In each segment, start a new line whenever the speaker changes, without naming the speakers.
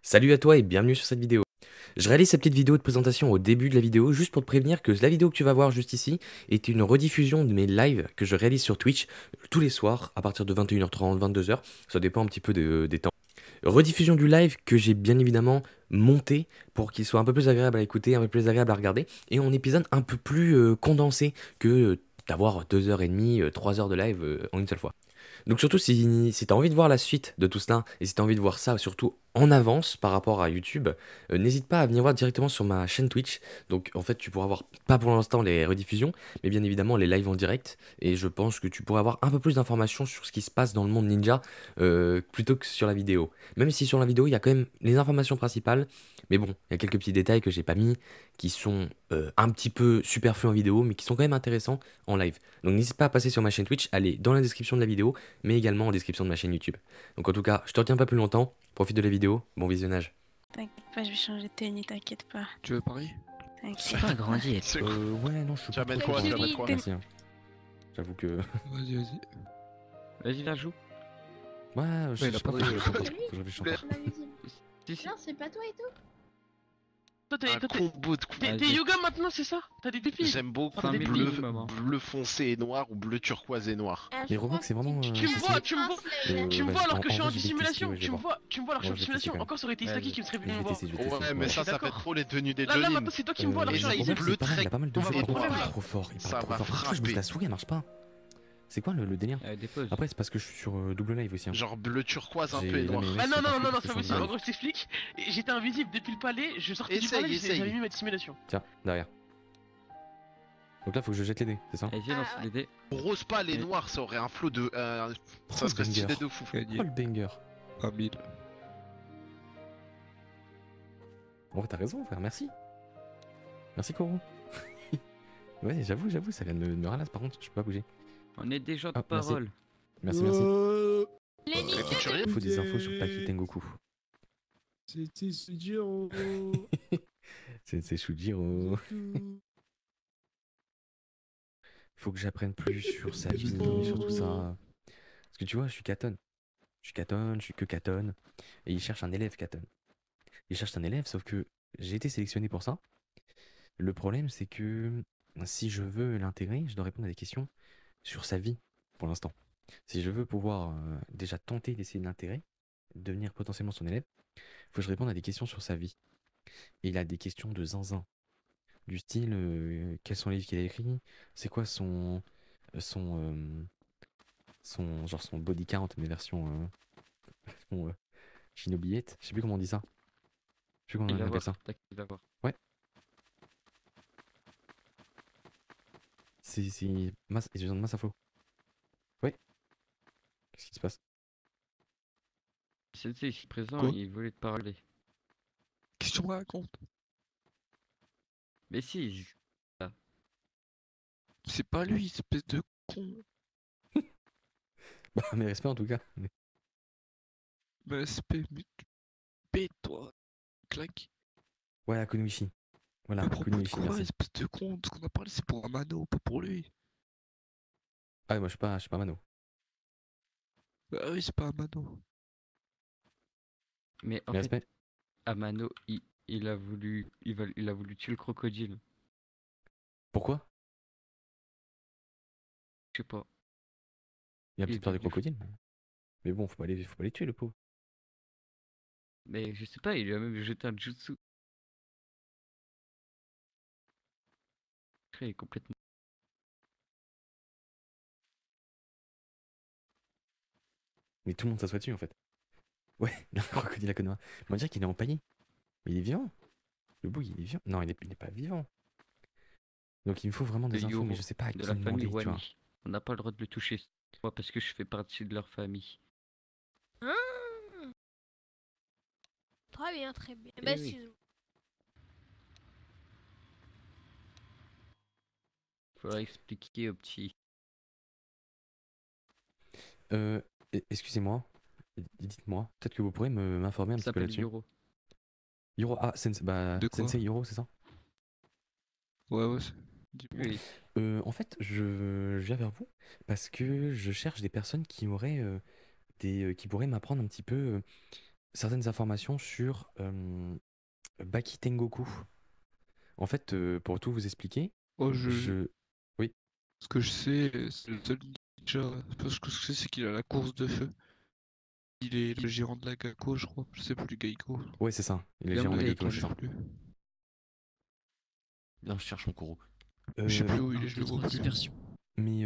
Salut à toi et bienvenue sur cette vidéo. Je réalise cette petite vidéo de présentation au début de la vidéo juste pour te prévenir que la vidéo que tu vas voir juste ici est une rediffusion de mes lives que je réalise sur Twitch tous les soirs à partir de 21h30, 22h, ça dépend un petit peu des temps. Rediffusion du live que j'ai bien évidemment monté pour qu'il soit un peu plus agréable à écouter, un peu plus agréable à regarder et en épisode un peu plus condensé que d'avoir 2h30, 3 heures de live en une seule fois. Donc surtout si tu as envie de voir la suite de tout cela, et si tu as envie de voir ça surtout en avance par rapport à YouTube, n'hésite pas à venir voir directement sur ma chaîne Twitch. Donc en fait tu pourras voir pas pour l'instant les rediffusions, mais bien évidemment les lives en direct. Et je pense que tu pourras avoir un peu plus d'informations sur ce qui se passe dans le monde ninja plutôt que sur la vidéo. Même si sur la vidéo il y a quand même les informations principales, mais bon, il y a quelques petits détails que j'ai pas mis, qui sont un petit peu superflus en vidéo, mais qui sont quand même intéressants en live. Donc n'hésite pas à passer sur ma chaîne Twitch, allez dans la description de la vidéo, mais également en description de ma chaîne YouTube. Donc en tout cas, je te retiens pas plus longtemps, profite de la vidéo, bon visionnage.
T'inquiète pas, je vais changer de tenue, t'inquiète pas.
Tu veux parier?
T'inquiète.
Pas grandi.
C'est quoi?
Ouais, non, je suis
Tu vas
pas
mettre
trop
quoi? Tu vas
grand.
mettre quoi?
Merci, hein. J'avoue que...
Vas-y, vas-y.
Vas-y, là, joue.
Ouais, je
il a
sais
pas
pas
de-
trop,
C'est lui
je réfléchis encore.
l'invisible.
Si, si.
Non, c'est pas toi et tout.
Toi,
Un combo de
t'es
Vas-y.
yoga maintenant, c'est ça? T'as des défis?
J'aime beaucoup
Enfin, des
bleu,
minimum, hein.
bleu foncé et noir ou bleu turquoise et noir.
Ah,
Mais
je
remarque,
crois
c'est vraiment,
que
Tu me
c'est
vois,
stylé.
tu me vois, tu me
vas-y,
vois alors que je suis en
vrai, je vais tester,
dissimulation.
ouais, je vais
Tu me
voir.
vois, tu me vois alors que je suis en
Ouais, je vais tester
dissimulation.
quand même.
Encore ça aurait été Istaki qui me serait venu
Je
me
vais
voir.
tester, je vais tester.
Ouais, mais ça fait
D'accord.
trop les tenues des
Là,
Jonin.
maintenant, c'est toi qui me vois alors que je
et
suis en
ça,
Le problème,
bleu
c'est pareil, il a pas mal de
On
jeux,
va
par contre, il
reprendre.
parle trop fort, il
Ça
parle trop
va
fort. Pourquoi je bouge
frapper.
la souris, elle marche pas? C'est quoi le délire?
Dépose.
Après, c'est parce que je suis sur double live aussi, hein.
Genre bleu turquoise un
J'ai
peu et
la
noir.
même-
Ah non,
c'est
non,
pas
non, non,
fou,
c'est pas
parce que je suis
possible.
en
En gros, je t'explique. J'étais invisible depuis le palais. Je sortais du
Essaye,
palais,
essaye.
j'avais mis ma dissimulation.
Tiens, derrière. Donc là, faut que je jette les dés, c'est ça?
Vas-y, lance
Ah,
les dés.
Rose pâle et noir, ça aurait un flot de. Ça serait
banger.
stylé de fou.
Oh le banger.
À 1000.
En vrai, t'as raison, frère, merci. Merci, Koro. Ouais, j'avoue, ça vient de me ralasse, par contre, je peux pas bouger.
On est des gens de
Ah, merci.
parole.
Merci.
Lenny,
Couturier.
Il faut des infos sur Taki Tengoku.
C'était Sujiro.
C'est Shujiro. Faut que j'apprenne plus sur sa vie, sur tout ça. Parce que tu vois, je suis Katon. Je suis que Katon. Et il cherche un élève Katon. Il cherche un élève, sauf que j'ai été sélectionné pour ça. Le problème, c'est que si je veux l'intégrer, je dois répondre à des questions sur sa vie, pour l'instant. Si je veux pouvoir déjà tenter d'essayer de l'intégrer, devenir potentiellement son élève, faut que je réponde à des questions sur sa vie. Et il a des questions de zinzin. Du style, quels sont les livres qu'il a écrits, c'est quoi son body count, mais version Shinobiette, je sais plus comment on dit ça. Je sais plus comment
Il
on
va
appelle
voir.
ça.
Il va voir.
C'est masse, j'ai besoin de masse info. Ouais. Qu'est-ce qui se passe?
C'est ici présent,
Quoi
il voulait te parler.
Qu'est-ce que tu me racontes?
Mais si,
C'est pas lui, espèce de con.
Bah, mes respects en tout cas.
Mais espèce de bête, toi. Claque.
Voilà, Kunoichi. Voilà,
À propos de
Kunoichi,
quoi,
merci.
espèce de con? Ce qu'on a parlé, c'est pour Amano, pas pour lui.
Ah, moi je suis pas Mano.
Bah oui, c'est pas Amano.
mais en
Mes
fait,
respects.
Amano, il a voulu, il a voulu tuer le crocodile.
Pourquoi?
Je sais pas.
Il a
Il
peut-être peur des
veut du-
crocodiles. Mais bon, faut pas les tuer, le pauvre.
Mais je sais pas, il lui a même jeté un jutsu. Il est complètement.
Mais tout le monde s'assoit dessus en fait. Ouais, il y a un crocodile à Konoha. On va dire qu'il est empaillé. Mais il est vivant. Le bouc, il est vivant. Non, il est pas vivant. Donc il me faut vraiment des
De
infos, mais
Yoro,
je sais pas à
de
qui
la
demander,
famille
tu vois.
Wani. On n'a pas le droit de le toucher. Moi, parce que je fais partie de leur famille.
Ah. Très bien, très bien.
Eh
Bah,
oui.
excuse-moi.
Faudra expliquer au petit.
Excusez-moi. Dites-moi. Peut-être que vous pourrez m'informer un
Il
petit peu
s'appelle
là-dessus.
Yoro.
Yoro, ah,
De quoi?
Sensei Yoro, c'est ça?
Ouais, dis-moi.
Oui.
En fait, je viens vers vous parce que je cherche des personnes qui auraient qui pourraient m'apprendre un petit peu certaines informations sur Baki Tengoku. En fait, pour tout vous expliquer,
Oh,
Oui,
ce que je sais, c'est le seul ninja. Parce que ce que je sais, c'est qu'il a la course de feu. Il est le gérant de la Gakko, je crois. Je sais plus, Geico.
ouais, c'est ça. Il est
Bien,
gérant de
mon
Geico,
gars,
c'est
Je sais
ça.
plus.
Bien, je cherche mon Koro.
Je sais
Euh,
plus où il
Un
est, je
peu
le
trop
vois
de
plus.
dispersion.
mais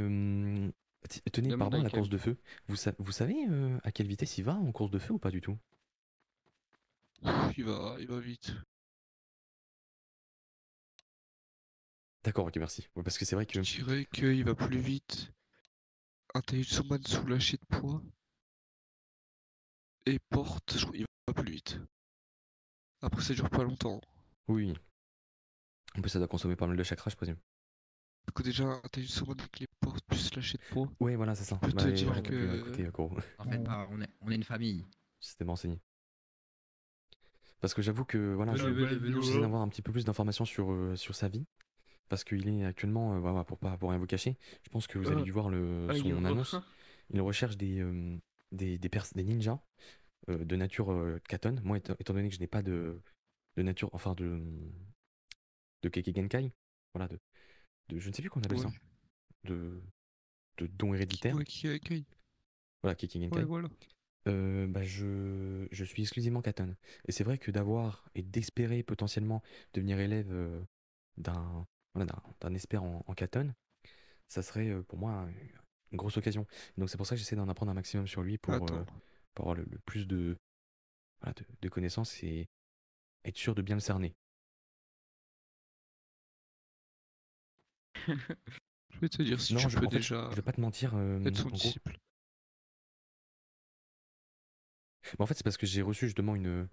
tenez,
Demande
pardon,
à
la
Ken.
course de feu. Vous savez à quelle vitesse il va en course de feu ou pas du tout?
Il va vite.
D'accord, ok, merci. Ouais, parce que c'est vrai que.
Je dirais qu'il va plus vite. Un Taïtsuman sous lâcher de poids. Et porte, je crois qu'il va plus vite. Après, ça dure pas longtemps.
Oui. En plus, ça doit consommer pas mal de chakras, je présume.
Du coup, déjà, un Taïtsuman avec les portes plus lâcher de poids.
Ouais, voilà, c'est ça.
Je peux te
Bah,
dire
j'aurais pu
que-
écouter, Koro.
En fait, on est une famille.
C'était bien renseigné. Parce que j'avoue que voilà,
Venez,
j'essaie d'avoir un petit peu plus d'informations sur sa vie. Parce qu'il est actuellement, voilà, pour rien vous cacher, je pense que vous avez dû voir son annonce. Il recherche des ninjas de nature Katon. Moi, étant donné que je n'ai pas de nature, enfin de Kekkei Genkai, voilà, je ne sais plus comment on appelle ça,
Ouais.
de don héréditaire,
Ouais, qui accueille.
voilà, Kekkei Genkai.
Ouais, voilà.
Bah je suis exclusivement Katon. Et c'est vrai que d'avoir et d'espérer potentiellement devenir élève d'un expert en Katon, ça serait pour moi une grosse occasion. Donc c'est pour ça que j'essaie d'en apprendre un maximum sur lui pour
Attends.
avoir le plus voilà, de connaissances et être sûr de bien le cerner.
Je vais te dire si
Non,
tu peux
en fait,
déjà
je vais pas te mentir.
être son
En gros,
disciple.
bah, en fait, c'est parce que j'ai reçu justement une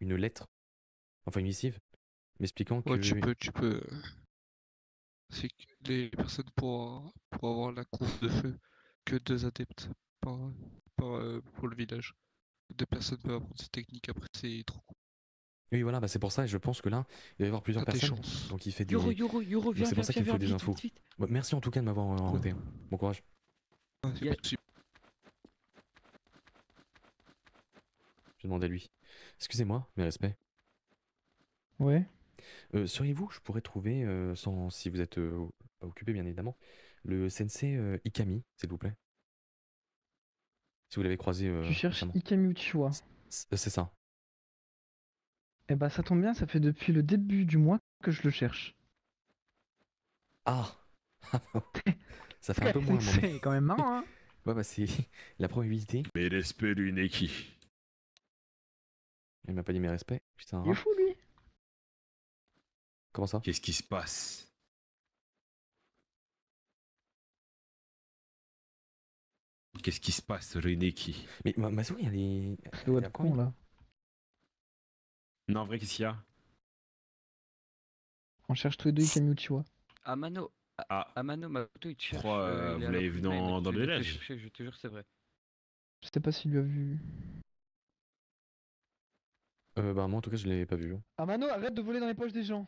lettre, enfin une missive, m'expliquant
Ouais,
que
tu peux. C'est que les personnes pour avoir la course de feu, que 2 adeptes pour le village. 2 personnes peuvent apprendre cette technique, après c'est trop cool.
oui, voilà, bah, c'est pour ça. Et je pense que là, il va y avoir plusieurs
T'as tes
personnes.
chances.
Donc il fait des.
Yoro,
Donc,
viens,
c'est pour ça qu'il me faut des
vite,
infos.
vite, vite.
Bah, merci en tout cas de m'avoir invité. Bon courage.
Ouais, c'est
Yeah.
pas de souci.
Je demande à lui. Excusez-moi, mes respects.
Ouais.
Seriez-vous, je pourrais trouver, si vous êtes pas occupé bien évidemment, le sensei Ikami, s'il vous plaît. Si vous l'avez croisé
Tu cherches
récemment.
Ikami Uchiwa.
C'est ça.
Eh bah ça tombe bien, ça fait depuis le début du mois que je le cherche.
Ah ça fait un peu moins, moi, mais.
C'est quand même marrant, hein.
Ouais, bah c'est la probabilité.
Mes respects, Luneki.
Il m'a pas dit mes respects. Putain,
Il est fou lui.
comment ça?
Qu'est-ce qui se passe? Qu'est-ce qui se passe, Luneki?
Mais ma souris, elle est.
Ça doit
elle a
être
combien?
con là.
Non, en vrai, qu'est-ce qu'il y a?
On cherche tous les deux Ikami Uchiwa.
Amano,
Ah,
Amano, Makoto, il te cherche.
crois,
il est
vous
à la
l'avez vu
fenêtre,
dans
il
le
te
village.
chercher, je te jure, c'est vrai.
Je sais pas s'il lui a vu.
Bah moi en tout cas je l'ai pas vu.
Amano, arrête de voler dans les poches des gens.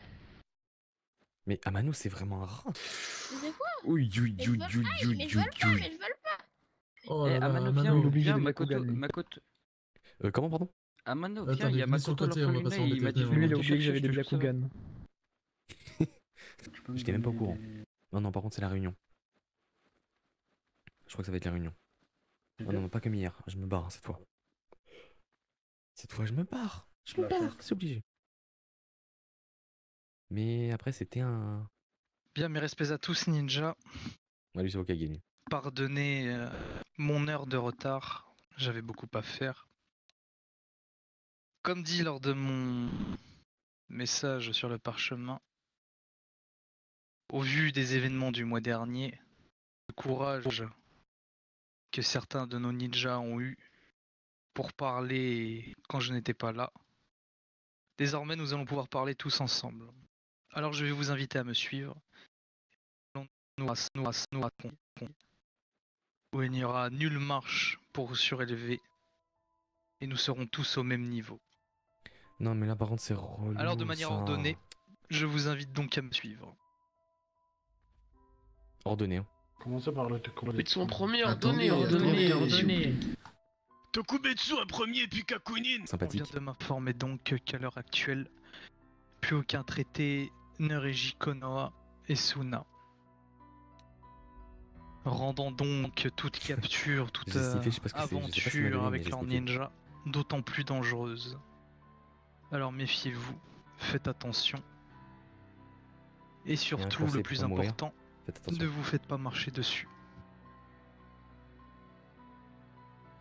Mais Amano c'est vraiment un rat.
Mais c'est quoi?
Oui, oui,
Mais je veux pas, mais je veux pas, mais je veux pas.
Oh
Eh,
là là,
Amano,
Amano,
viens,
il est obligé
viens,
de
Makoto,
Bakugan, lui.
Makoto.
Comment pardon?
Amano,
Attendez,
viens, il y a
venez sur le
Makoto
côté, on va pas
l'orphelinat, il m'a dit
s'embêter,
Lui, il
de
a
te
oublié que
chercher,
j'avais
je
des
te jure, c'est vrai.
Byakugan.
J'étais même pas au courant. Non par contre c'est la réunion. Je crois que ça va être la réunion. Oh, non, pas comme hier. Je me barre cette fois. Cette fois je me barre. Je me barre, c'est obligé. Mais après c'était un.
Bien, mes respects à tous, ninja.
Ouais, lui c'est Okage lui.
Pardonnez mon heure de retard. J'avais beaucoup à faire. Comme dit lors de mon message sur le parchemin, au vu des événements du mois dernier, le courage que certains de nos ninjas ont eu pour parler quand je n'étais pas là, désormais nous allons pouvoir parler tous ensemble. Alors je vais vous inviter à me suivre. Où il n'y aura nulle marche pour surélever et nous serons tous au même niveau.
Non mais là par contre c'est relou.
Alors de manière
ça.
ordonnée, je vous invite donc à me suivre.
Ordonné. Hein.
Commencez par le
Ils sont en premier,
Attendez,
ordonnez. Tokubetsu un premier, puis Kakunin.
On vient
Sympathique.
de m'informer donc qu'à l'heure actuelle, plus aucun traité ne régit Konoha et Suna. Rendant donc toute capture, toute
J'ai sniffé, je sais pas ce que c'est, je sais pas si tu m'as
aventure
donné, mais
avec
j'ai
leur
sniffé.
ninja d'autant plus dangereuse. Alors méfiez-vous, faites attention. Et surtout,
conseil
le plus
pour mourir,
important,
Faites attention.
ne vous faites pas marcher dessus.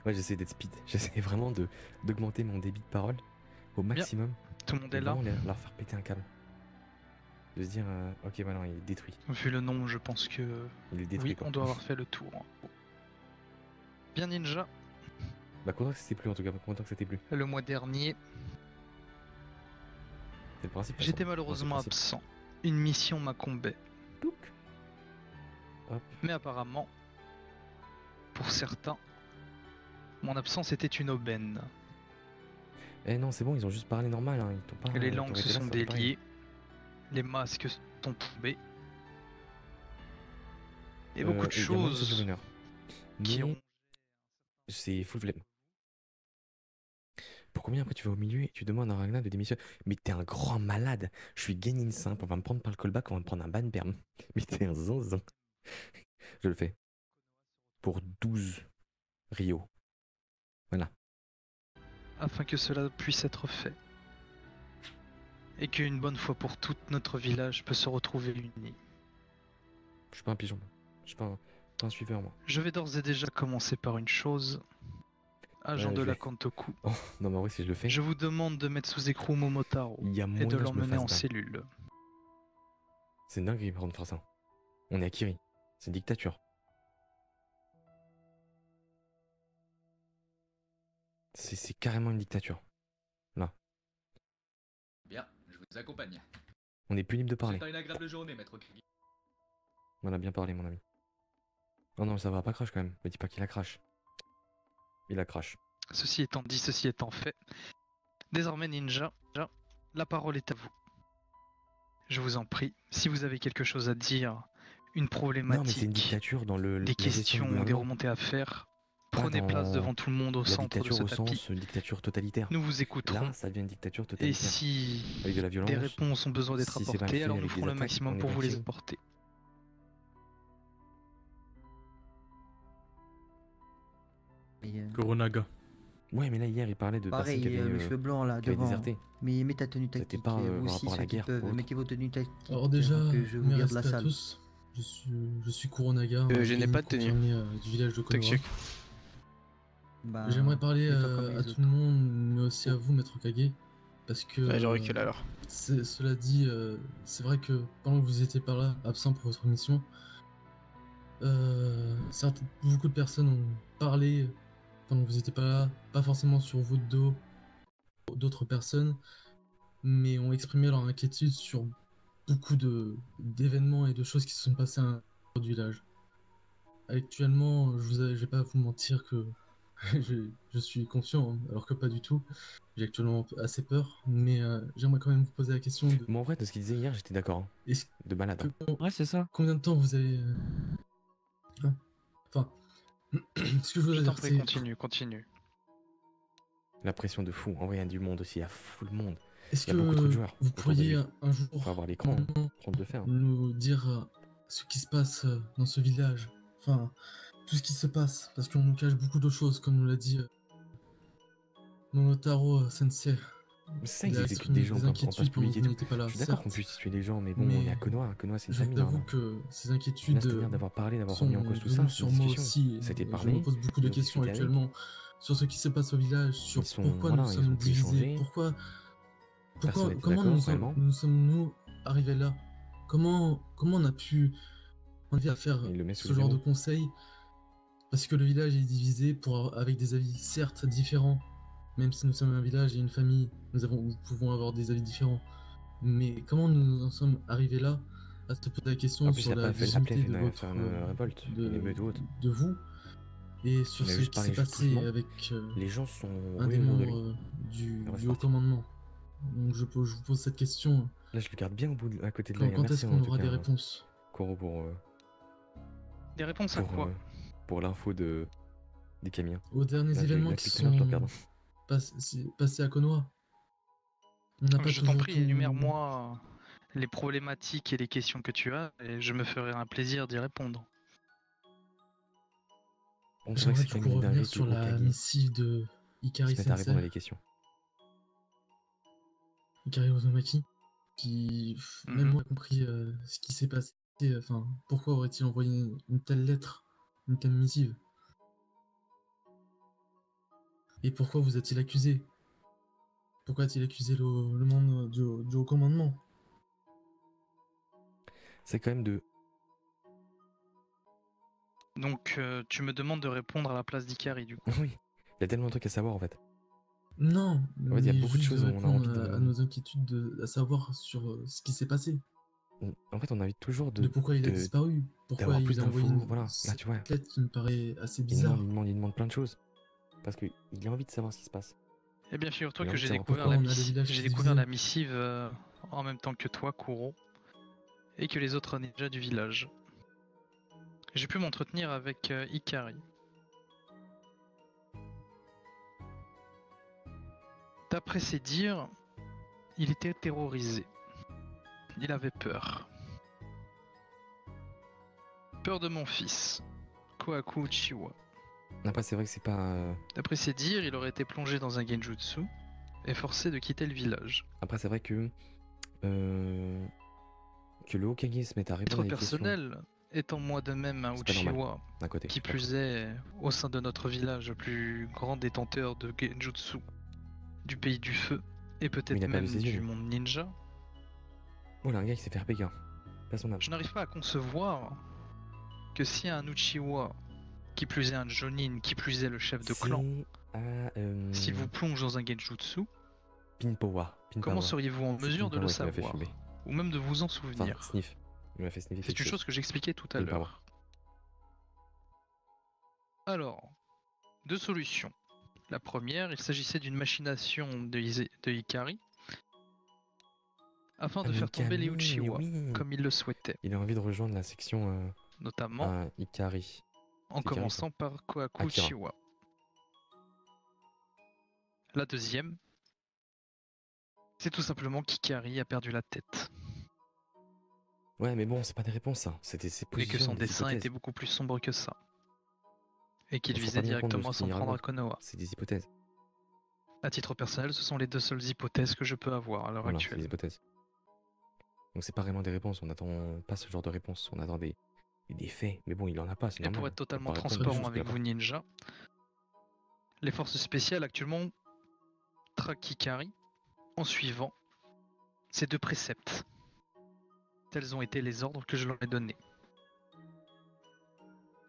Ouais, j'essaie d'être speed. J'essaie vraiment d'augmenter mon débit de parole au maximum.
Tout le monde
Et
est là.
vraiment leur faire péter un câble. De se dire, ok, bah non, il est détruit.
Vu le nom, je pense que
Il est détruit.
oui,
quoi.
on doit avoir fait le tour. Bien ninja,
Bah, content que c'était plus en tout cas, content que c'était plus.
le mois dernier,
C'est le principe.
j'étais
de toute façon.
malheureusement
C'est le principe.
absent. Une mission m'incombait.
Touc. Hop.
Mais apparemment, pour certains, mon absence était une aubaine.
Eh non, c'est bon, ils ont juste parlé normal. Hein. Ils t'ont pas.
Les
t'aurais
langues
été
se
là,
sont
ça aurait pas
déliées, les masques sont tombés, et beaucoup de
et également, c'est
choses
sur une heure.
qui
Mais
ont...
c'est full flemme. Pour combien après tu vas au milieu et tu demandes à Ragnar de démissionner? Mais t'es un grand malade. Je suis Genin simple, on va me prendre par le callback, on va me prendre un ban perm. Mais t'es un zinzin. Je le fais. Pour 12 Rio. Voilà.
afin que cela puisse être fait. Et qu'une bonne fois pour toutes, notre village peut se retrouver uni.
Je suis pas un pigeon. Je suis pas un suiveur, moi.
Je vais d'ores et déjà commencer par une chose. Agent
Ouais,
de
je
la
vais.
Kantoku,
Oh, non, mais oui, si je le fais,
je vous demande de mettre sous écrou Momotaro
il y a
et
moyen
de
que je me
l'emmener
fasse
en
ban.
cellule.
C'est une dinguerie, par contre, de faire ça. On est à Kiri. C'est une dictature. C'est carrément une dictature. Là.
Bien, je vous accompagne.
On est plus libre de parler.
C'est une agréable journée, maître Kagi.
On a bien parlé, mon ami. Oh non, ça va pas crash quand même. Me dis pas qu'il a crash. Il a crash.
Ceci étant dit, ceci étant fait, désormais Ninja, la parole est à vous. Je vous en prie, si vous avez quelque chose à dire, une
Non, mais c'est une
problématique,
dictature dans le.
des
la gestion du
questions, des
gouvernement.
remontées à faire,
Pas
prenez place
dans
devant tout le monde au
La
centre de
dictature
ce
au
tapis.
sens dictature totalitaire.
Nous vous écouterons.
Là, ça devient une dictature
Et
totalitaire.
si
Avec de la violence.
des réponses ont besoin d'être
si c'est mal
apportées,
fait
alors nous
avec des
ferons le
attaques,
maximum
on est
pour vous les
tranquille.
apporter.
Koronaga.
Ouais, mais là, hier, il parlait de
Pareil,
personnes qui avaient,
le cheveu blanc là,
qui avaient
devant.
déserté.
Mais mets ta tenue
C'était
tactique.
pas,
Vous
par
aussi,
rapport à la
ceux qui
guerre ou
peuvent,
autre.
mettez vos tenues tactiques.
Alors déjà,
avant que je vous
mes
vire de la
respects à
salle.
tous. Je suis Kuronaga.
je n'ai pas de tenue.
Du village de Konoha.
Tac,
Bah,
J'aimerais parler
fais-toi comme les
à
autres.
tout le monde, mais aussi à vous, Maître Kage. Parce que.
Ouais, j'ai recul alors.
Cela dit, c'est vrai que pendant que vous étiez pas là, absent pour votre mission, beaucoup de personnes ont parlé pendant que vous étiez pas là, pas forcément sur votre dos, d'autres personnes, mais ont exprimé leur inquiétude sur beaucoup d'événements et de choses qui se sont passées à l'intérieur du village. Actuellement, je vais pas vous mentir que je suis conscient, hein, alors que pas du tout. J'ai actuellement assez peur, mais j'aimerais quand même vous poser la question de
Moi, en vrai, de ce qu'il disait hier, j'étais d'accord. Hein.
est-ce
De malade. Hein.
que-
Ouais, c'est ça.
combien de temps vous avez... hein Enfin, ce que je
Je
voudrais
t'en
dire,
prie,
c'est...
continue.
La pression de fou. En vrai, il y a du monde aussi. Il y a full monde.
Est-ce
Il y a beaucoup trop de
que
joueurs
vous
autour de
pourriez
lui.
un jour
Faut avoir l'écran. Hein. Prendre de fer. Hein.
nous dire ce qui se passe dans ce village? Enfin, tout ce qui se passe, parce qu'on nous cache beaucoup de choses, comme nous l'a dit Momotaro Sensei.
Mais c'est ça,
Il
ils
a
exécutent
exprimé
des gens
des
quand on
inquiétudes
passe
pendant que
public et
vous
tout.
n'étiez pas là,
Je suis d'accord qu'on
certes.
puisse tuer les gens, mais bon,
Mais
on est à Konoha. Konoha, c'est une
Je
famille.
t'avoue
normalement.
que ces
Là,
inquiétudes
c'est-à-dire d'avoir parlé, d'avoir
sont
remis en cause tout ça.
venues
C'est
sur
une
moi
discussion.
aussi.
Ça a été
Et je
parlé.
me pose beaucoup de
on
questions
discute avec.
actuellement sur ce qui se passe au village, sur
Ils sont-
pourquoi
voilà,
nous
ils
sommes
ont pu
divisés,
échanger.
pourquoi,
Personne n'était
comment
d'accord, réellement.
nous sommes-nous arrivés là? Comment on a pu en arriver à faire
Il le met sous
ce
le
genre de
verrou.
conseils? Parce que le village est divisé avec des avis certes différents. Même si nous sommes un village et une famille, nous pouvons avoir des avis différents. Mais comment nous en sommes arrivés là à se poser la question
En plus, il
sur
a
la
pas fait
légitimité
appeler
de votre
faire une révolte, une émeute ou autre.
de vous et sur
Il a
ce
juste
qui s'est
parlé juste
passé
doucement.
avec
Les gens sont
un
rués
des
autour de lui.
membres du
Alors, c'est
haut
parti.
commandement. Donc je vous pose cette question.
Là, je le garde bien à côté de
Quand,
l'œil.
quand
Merci
est-ce
en
qu'on
tout
aura
cas,
des réponses?
Koro,
Des réponses à quoi?
pour l'info de des camions.
Aux derniers
Là,
événements
là,
qui
depuis tout à l'heure, je te
sont
regarde.
passés à Konoha. On n'a pas
Je t'en
toujours
prie,
tout-
énumère-moi les problématiques et les questions que tu as, et je me ferai un plaisir d'y répondre.
Bon, c'est vrai que
J'aimerais
c'est
du
quand
coup
même une dinguerie
revenir
que
sur la
Hokage
missive de Ikari
se mette à répondre à
Sensei,
des questions.
Ikari Uzumaki, qui, même moi, a compris ce qui s'est passé. Enfin, pourquoi aurait-il envoyé une telle lettre, une telle missive? Et pourquoi vous a-t-il accusé? Pourquoi a-t-il accusé le monde du haut commandement?
C'est quand même de...
Donc, tu me demandes de répondre à la place d'Ikari, du coup.
Oui, il y a tellement de trucs à savoir en fait.
Non,
En fait, il y a
mais
beaucoup de
juste
choses où on a
répondre
envie
à
de...
nos inquiétudes, à savoir sur ce qui s'est passé.
En fait, on a envie toujours
De pourquoi il a disparu, pourquoi
d'avoir plus
il a envoyé
d'infos, voilà. Là,
cette
tu vois,
lettre qui me paraît assez
il
bizarre.
demande plein de choses. Parce qu'il a envie de savoir ce qui se passe.
Eh bien, figure-toi
Il a
que
envie de
j'ai
savoir
découvert,
pourquoi
la,
on a le village
j'ai
qui se
découvert
divise.
la missive en même temps que toi, Kuro, et que les autres ninjas du village. J'ai pu m'entretenir avec Ikari. D'après ses dires, il était terrorisé. Il avait peur. Peur de mon fils, Kohaku Uchiwa.
Après, c'est vrai que c'est pas...
D'après ses dires, il aurait été plongé dans un genjutsu et forcé de quitter le village.
Après, c'est vrai que le Hokage se mette à
À
répondre
titre
à des questions...
personnel, étant moi de même un
C'est pas normal,
Uchiwa,
d'un côté.
qui plus est au sein de notre village le plus grand détenteur de genjutsu du pays du feu, et
Mais
peut-être
il a perdu
même
ses yeux,
du
lui.
monde ninja,
Oh là, un gars qui s'est fait RPK. Pas son âme.
je n'arrive pas à concevoir que si un Uchiwa, qui plus est un Jonin, qui plus est le chef de clan, s'il vous plonge dans un genjutsu,
Pinpowa.
comment seriez-vous en
C'est
mesure de le
Pinpowa qui m'a fait
savoir,
fumer.
ou même de vous en
Enfin,
souvenir?
sniff. Il m'a fait sniffer
C'est
quelque
une chose que j'expliquais tout à
Pinpowa.
l'heure. Alors, deux solutions. La première, il s'agissait d'une machination de Ikari afin de faire tomber les Uchiwa, comme il le souhaitait,
Il a envie de rejoindre la section
notamment
Ikari.
en
Ikari,
commençant par Kohaku
Akira.
Uchiwa. La deuxième, c'est tout simplement qu'Ikari a perdu la tête,
Ouais, mais bon, c'est pas des réponses, ça. C'était ses
et que
positions,
son
des
dessin
hypothèses.
était beaucoup plus sombre que ça, et qu'il
On se rend
visait
pas bien compte de
directement à
ce qu'il
s'en prendre à
raconte.
Konoha.
C'est des hypothèses.
À titre personnel, ce sont les deux seules hypothèses que je peux avoir à l'heure
Voilà, c'est
actuelle.
des hypothèses. Donc c'est pas vraiment des réponses, on attend pas ce genre de réponse, on attend des faits. Mais bon, il en a pas, c'est
Et
normal.
pour être
Il peut
totalement
pas répondre à des
transparent
choses qu'il
avec
a
vous,
pas.
Ninja, les forces spéciales actuellement traquent Ikari en suivant ces deux préceptes. Tels ont été les ordres que je leur ai donnés.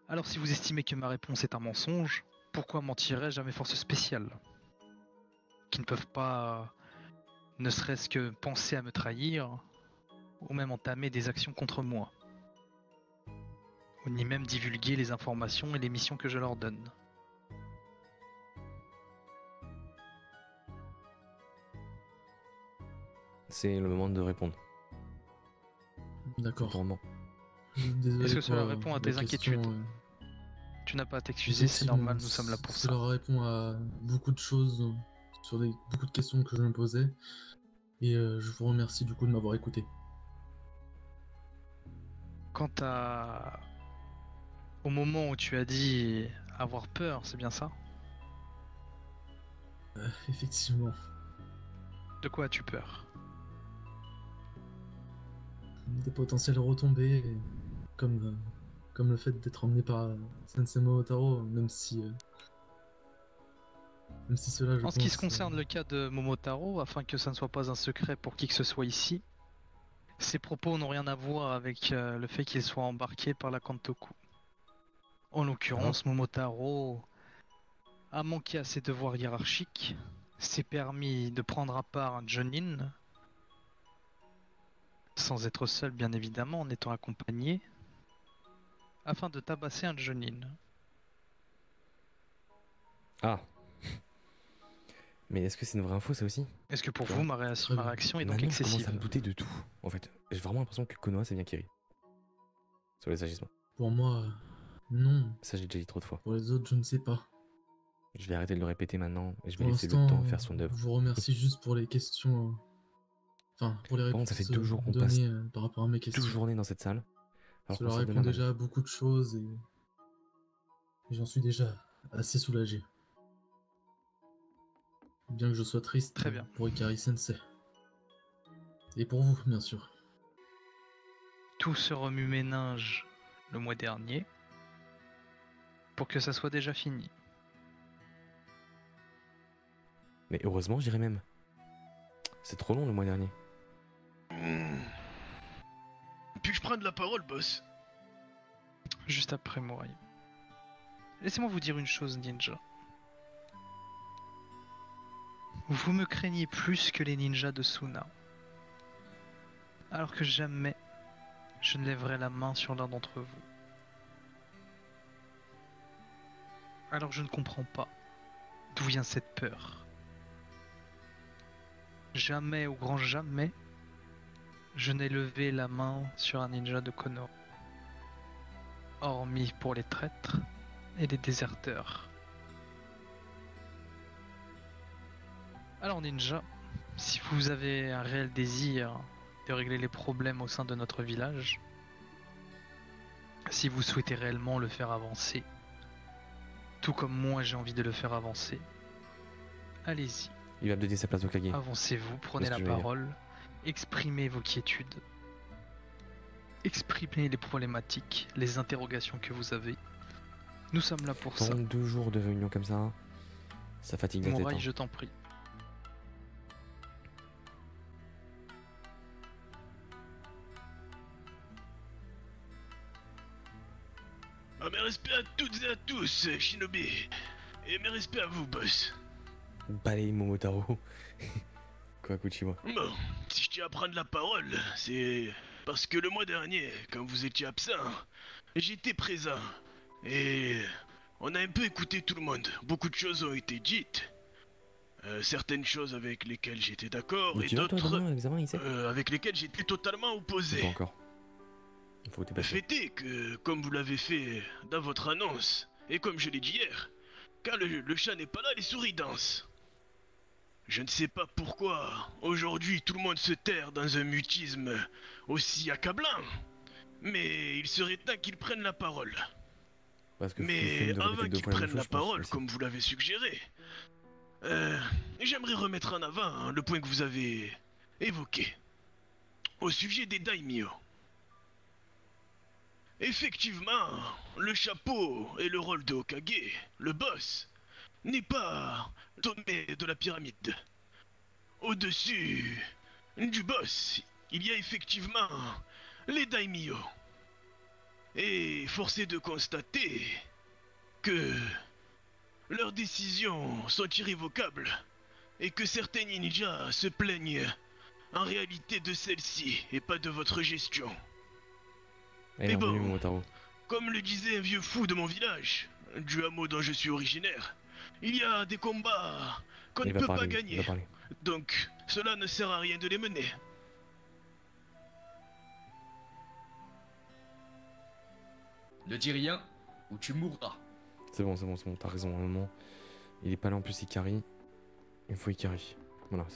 Alors si vous estimez que ma réponse est un mensonge, pourquoi mentirais-je à mes forces spéciales, qui ne peuvent pas, ne serait-ce que penser à me trahir, ou même entamer des actions contre moi, ou ni même divulguer les informations et les missions que je leur donne.
C'est le moment de répondre.
D'accord.
Vraiment.
Désolé
Est-ce que
pour,
cela répond à
la
tes
question,
inquiétudes? Tu n'as pas à t'excuser, c'est
effectivement,
normal, nous sommes là pour ça.
Cela répond à beaucoup de choses, sur beaucoup de questions que je me posais. Et je vous remercie du coup de m'avoir écouté.
Quant au moment où tu as dit avoir peur, c'est bien ça?
Effectivement.
De quoi as-tu peur?
Des potentielles retombées, comme le fait d'être emmené par Sensei Momotaro, même si cela, je
En ce qui
pense,
se concerne le cas de Momotaro, afin que ça ne soit pas un secret pour qui que ce soit ici, ses propos n'ont rien à voir avec le fait qu'il soit embarqué par la Kantoku. En l'occurrence, Momotaro a manqué à ses devoirs hiérarchiques, s'est permis de prendre à part un Jonin, sans être seul bien évidemment, en étant accompagné, afin de tabasser un Jonin.
Ah. Mais est-ce que c'est une vraie info ça aussi?
Est-ce que pour
Tu
vous,
vois.
ma réaction est donc
Maintenant, je commence à
excessive?
me douter de tout. En fait, j'ai vraiment l'impression que Konoha c'est bien Kiri. Sur les agissements.
pour moi, non.
Ça j'ai déjà dit trop de fois.
Pour les autres, je ne sais pas.
Je vais arrêter de le répéter maintenant et je vais
Pour
laisser le
l'instant,
temps faire son
je
œuvre.
vous remercie juste pour les questions. Enfin, pour les
Par
réponses
contre, ça fait 2 jours qu'on passe
données par rapport à mes questions.
toute journée dans cette salle. Alors qu'on
Cela
s'en donne
répond
la main.
déjà à beaucoup de choses et j'en suis déjà assez soulagé. Bien que je sois triste
Très bien.
pour Ikari Sensei. Et pour vous, bien sûr.
Tout ce remue-ménage le mois dernier pour que ça soit déjà fini.
Mais heureusement, j'irai même. C'est trop long le mois dernier.
Puis-je prendre la parole, boss?
Juste après Morai. Laissez-moi vous dire une chose, Ninja. Vous me craignez plus que les ninjas de Suna. Alors que jamais je ne lèverai la main sur l'un d'entre vous. Alors je ne comprends pas d'où vient cette peur. Jamais, au grand jamais, je n'ai levé la main sur un ninja de Konoha. Hormis pour les traîtres et les déserteurs. Alors ninja, si vous avez un réel désir de régler les problèmes au sein de notre village, si vous souhaitez réellement le faire avancer, tout comme moi j'ai envie de le faire avancer, allez-y.
Il va me donner sa place au Kage.
Avancez-vous, prenez
C'est ce
la
que je veux dire.
parole, exprimez vos quiétudes, exprimez les problématiques, les interrogations que vous avez. Nous sommes là pour ça.
Pendant 2 jours de réunion comme ça fatigue la tête.
Morai,
hein.
je t'en prie.
Ah, mes respects à toutes et à tous, Shinobi. Et mes respects à vous, boss.
Balaye Momotaro. Quoi, Kuchiwa?
Bon, si je tiens à prendre la parole, c'est parce que le mois dernier, quand vous étiez absent, j'étais présent. Et on a un peu écouté tout le monde. Beaucoup de choses ont été dites. Certaines choses avec lesquelles j'étais d'accord
Mais
et
tu vas toi
d'autres
demain à l'examen, il sait?
avec lesquelles j'étais totalement opposé.
Pas encore. Il faut
Le
dépasser.
fait est que, comme vous l'avez fait dans votre annonce, et comme je l'ai dit hier, quand le chat n'est pas là, les souris dansent. Je ne sais pas pourquoi, aujourd'hui tout le monde se terre dans un mutisme aussi accablant, mais il serait temps qu'ils prennent la parole.
Parce que
Mais
Fufu nous a
avant
répété 2
qu'ils
fois la même
prennent la
chose, je pense,
parole,
aussi.
comme vous l'avez suggéré, j'aimerais remettre en avant le point que vous avez évoqué, au sujet des daimyo. Effectivement, le chapeau et le rôle de Hokage, le boss, n'est pas au sommet de la pyramide. Au-dessus du boss, il y a effectivement les daimyo. Et force est de constater que leurs décisions sont irrévocables et que certains ninjas se plaignent en réalité de celle-ci et pas de votre gestion.
Allez,
Mais
on
bon,
Momotaro.
comme le disait un vieux fou de mon village, du hameau dont je suis originaire, il y a des combats qu'on ne
Il va
peut
parler,
pas
il
gagner.
va parler.
Donc, cela ne sert à rien de les mener.
Ne dis rien ou tu mourras.
C'est bon, t'as raison, à un moment. Il est pas là en plus, Ikari. Il faut Ikari. Voilà, c'est bon.